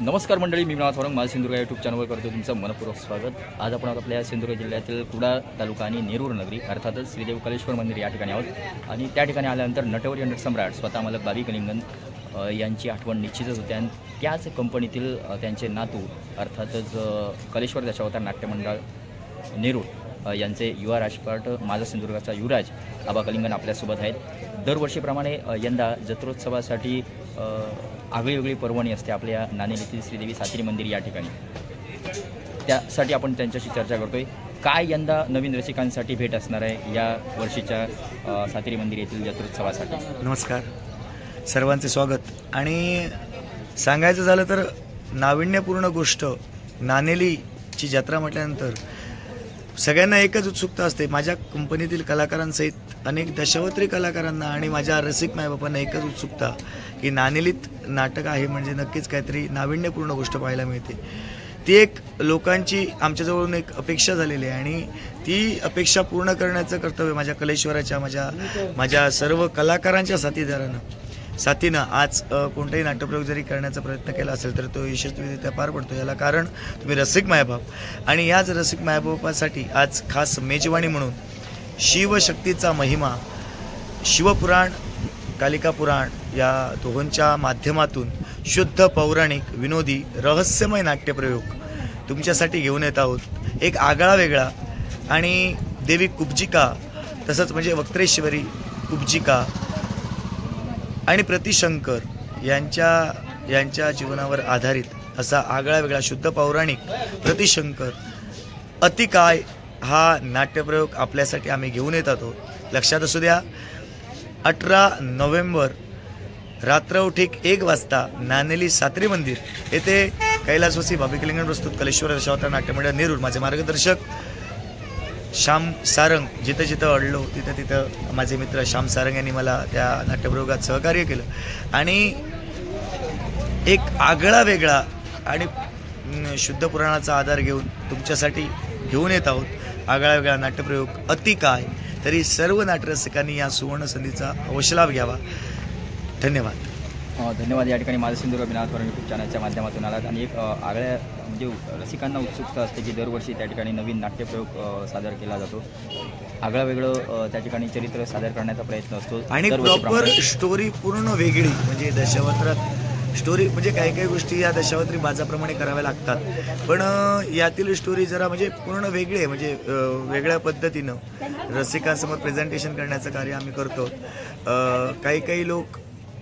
नमस्कार मंडळी, मी विनाथ वारंग माझा सिंधुदुर्ग यूट्यूब चॅनलवर करतो तुमचं मनपूर्वक स्वागत। आज आपण आपल्या सिंधुदुर्ग जिल्ह्यातील कुडाळ तालुका आणि नेरूर नगरी अर्थातच श्रीदेव कलेश्वर मंदिर या ठिकाणी आहोत आणि त्या ठिकाणी आल्यानंतर नटवर्य नटसम्राट स्वतः मालक बाबी कलिंगन यांची आठवण निश्चितच होते आणि त्याच कंपनीतील त्यांचे नातू अर्थातच कलेश्वर दशावतार नाट्यमंडळ नेरूर यांचे युवा राजपाट माझा सिंधुदुर्गाचा युवराज आबा कलिंगन आपल्यासोबत आहेत। दरवर्षीप्रमाणे यंदा जत्रोत्सवासाठी आगळीवेगळी पर्वणी असते आपल्या नाणेलीतील श्रीदेवी सातेरी मंदिर या ठिकाणी। त्यासाठी आपण त्यांच्याशी चर्चा करतोय काय यंदा नवीन रसिकांसाठी भेट असणार आहे या वर्षीच्या सातेरी मंदिर येथील जत्रोत्सवासाठी। नमस्कार, सर्वांचे स्वागत। आणि सांगायचं झालं तर नाविन्यपूर्ण गोष्ट नाणेलीची जत्रा म्हटल्यानंतर सगळ्यांना एकच उत्सुकता असते। माझ्या कंपनीतील कलाकारांसहित अनेक दशावतारी कलाकारांना आणि माझ्या रसिक मायबापांना एकच उत्सुकता की नाणेलीत नाटक आहे म्हणजे नक्कीच काहीतरी नाविन्यपूर्ण गोष्ट पाहायला मिळते। ती एक लोकांची आमच्याजवळून एक अपेक्षा झालेली आहे आणि ती अपेक्षा पूर्ण करण्याचं कर्तव्य माझ्या कलेश्वराच्या माझ्या सर्व कलाकारांच्या साथीनं आज कोणताही नाट्यप्रयोग जरी करण्याचा प्रयत्न केला असेल तर तो यशस्वीरित्या पार पडतो। याला कारण तुम्ही रसिक मायबाप आणि याच रसिक मायबापासाठी आज खास मेजवानी म्हणून शिवशक्तीचा महिमा, शिवपुराण, कालिका पुराण या दोहोंच्या माध्यमातून शुद्ध पौराणिक विनोदी रहस्यमय नाट्यप्रयोग तुमच्यासाठी घेऊन येत आहोत। एक आगळा वेगळा आणि देवी कुब्जिका तसंच म्हणजे वक्त्रेश्वरी कुब्जिका आणि प्रतिशंकर यांच्या जीवनावर आधारित असा आगळा वेगळा शुद्ध पौराणिक प्रतिशंकर अतिकाय हा नाट्यप्रयोग आपल्यासाठी आम्ही घेऊन येत आहोत। लक्षात असू द्या, 18 नोव्हेंबर रात्र ठीक 1 वाजता नाणेली सातेरी मंदिर येथे कैलासवासी बाबी कलिंगन प्रस्तुत कलेश्वर दशावतार नाट्यमंडळ नेरूर माझे मार्गदर्शक श्याम सारंग जिथं जिथं अडलो तिथं माझे मित्र श्याम सारंग यांनी मला त्या नाट्यप्रयोगात सहकार्य केलं आणि एक आगळा वेगळा आणि शुद्ध पुराणाचा आधार घेऊन तुमच्यासाठी घेऊन येत आहोत आगळा वेगळा नाट्यप्रयोग अतिकाय। तरी सर्व नाट्यरसिकांनी या सुवर्ण संधीचा अवश्य लाभ घ्यावा। धन्यवाद। धन्यवाद। या ठिकाणी माझा सिंधुदुर्ग विनाथ वारंग यूट्यूब चॅनलच्या माध्यमातून आलात आणि एक आगळ्या म्हणजे रसिकांना उत्सुकता असते की दरवर्षी त्या ठिकाणी नवीन नाट्यप्रयोग सादर केला जातो। आगळं वेगळं त्या ठिकाणी चरित्र सादर करण्याचा प्रयत्न असतो आणि प्रॉपर स्टोरी पूर्ण वेगळी म्हणजे दशावतारात स्टोरी म्हणजे काही गोष्टी या दशावतारी बाजाप्रमाणे कराव्या लागतात पण यातील स्टोरी जरा म्हणजे पूर्ण वेगळी आहे म्हणजे वेगळ्या पद्धतीनं रसिकांसमोर प्रेझेंटेशन करण्याचं कार्य आम्ही करतो। काही लोक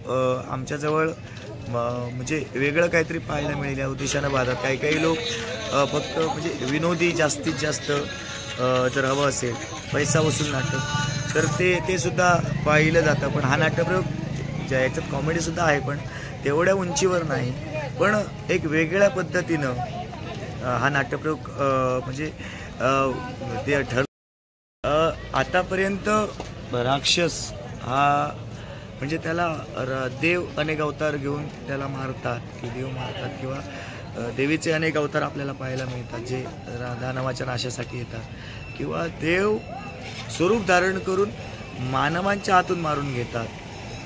आमच्याजवळ म्हणजे वेगळं काहीतरी पाहायला मिळेल या उद्देशानं पाहतात। काही लोक फक्त म्हणजे विनोदी जास्तीत जास्त जर हवं असेल पैसा वसूल नाटक तर ते सुद्धा पाहिलं जातं। पण हा नाट्यप्रयोग ज्या याच्यात कॉमेडीसुद्धा आहे पण तेवढ्या उंचीवर नाही पण एक वेगळ्या पद्धतीनं हा नाट्यप्रयोग म्हणजे ते आतापर्यंत राक्षस हा म्हणजे त्याला देव अनेक अवतार घेऊन त्याला मारतात की देव मारतात किंवा देवीचे अनेक अवतार आपल्याला पाहायला मिळतात जे दानवाच्या नाशासाठी येतात किंवा देव स्वरूप धारण करून मानवांच्या हातून मारून घेतात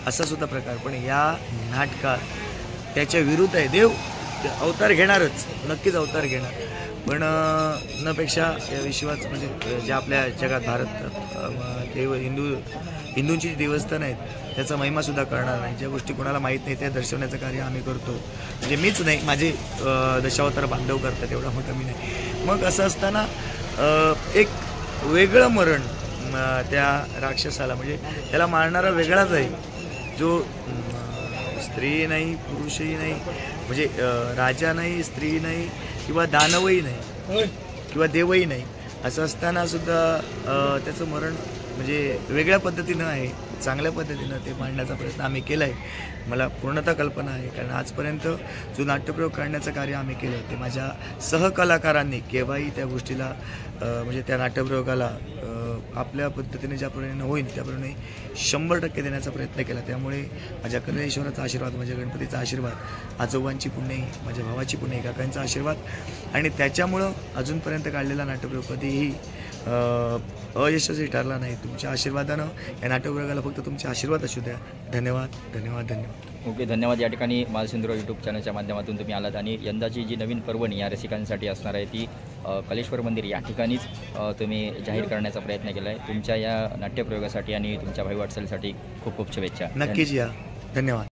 असा सुद्धा प्रकार। पण या नाटकात त्याच्या विरुद्ध आहे। देव अवतार घेणारच, नक्कीच अवतार घेणार पण नपेक्षा या विश्वात म्हणजे ज्या आपल्या जगात भारत देव हिंदूंची देवस्थान आहेत त्याचा महिमासुद्धा करणार नाही। ज्या गोष्टी कोणाला माहीत नाही त्या दर्शवण्याचं कार्य आम्ही करतो। म्हणजे मीच नाही, माझे दशावतार बांधव करतात, एवढा मोठा मी नाही। मग असं असताना एक वेगळं मरण त्या राक्षसाला म्हणजे त्याला मारणारा वेगळाच आहे जो स्त्री नाही पुरुषही नाही म्हणजे राजा नाही स्त्री नाही किंवा दानवही नाही किंवा देवही नाही असं असताना सुद्धा त्याचं मरण म्हणजे वेगळ्या पद्धतीनं आहे। चांगल्या पद्धतीनं ते मांडण्याचा प्रयत्न आम्ही केला आहे। मला पूर्णतः कल्पना आहे कारण आजपर्यंत जो नाट्यप्रयोग करण्याचं कार्य आम्ही केलं ते माझ्या सहकलाकारांनी केव्हाही त्या गोष्टीला म्हणजे त्या नाट्यप्रयोगाला आपल्या पद्धतीने ज्याप्रमाणे होईल त्याप्रमाणे 100% देण्याचा प्रयत्न केला. त्यामुळे माझ्या कन्हेश्वराचा आशीर्वाद, माझ्या गणपतीचा आशीर्वाद, आजोबांची पुण्याई, माझ्या भावाची पुण्याई, काकांचा आशीर्वाद आणि त्याच्यामुळं अजूनपर्यंत काढलेला नाट्यप्रयोग कधीही अयशस्वी ठरला नाही. तुमच्या आशीर्वादानं या नाट्यप्रयोगाला फक्त तुमचे आशीर्वाद असू द्या. धन्यवाद धन्यवाद धन्यवाद. ओके, धन्यवाद. या ठिकाणी मालसिंधुराव यूट्यूब चॅनलच्या माध्यमातून तुम्ही आलात आणि यंदाची जी नवीन पर्वणी या रसिकांसाठी असणार आहे ती कलेश्वर मंदिर या ठिकाणीच तुम्ही जाहीर करण्याचा प्रयत्न केला आहे. तुमच्या या नाट्यप्रयोगासाठी आणि तुमच्या भाई वाटचालीसाठी खूप खूप शुभेच्छा. नक्कीच या. धन्यवाद.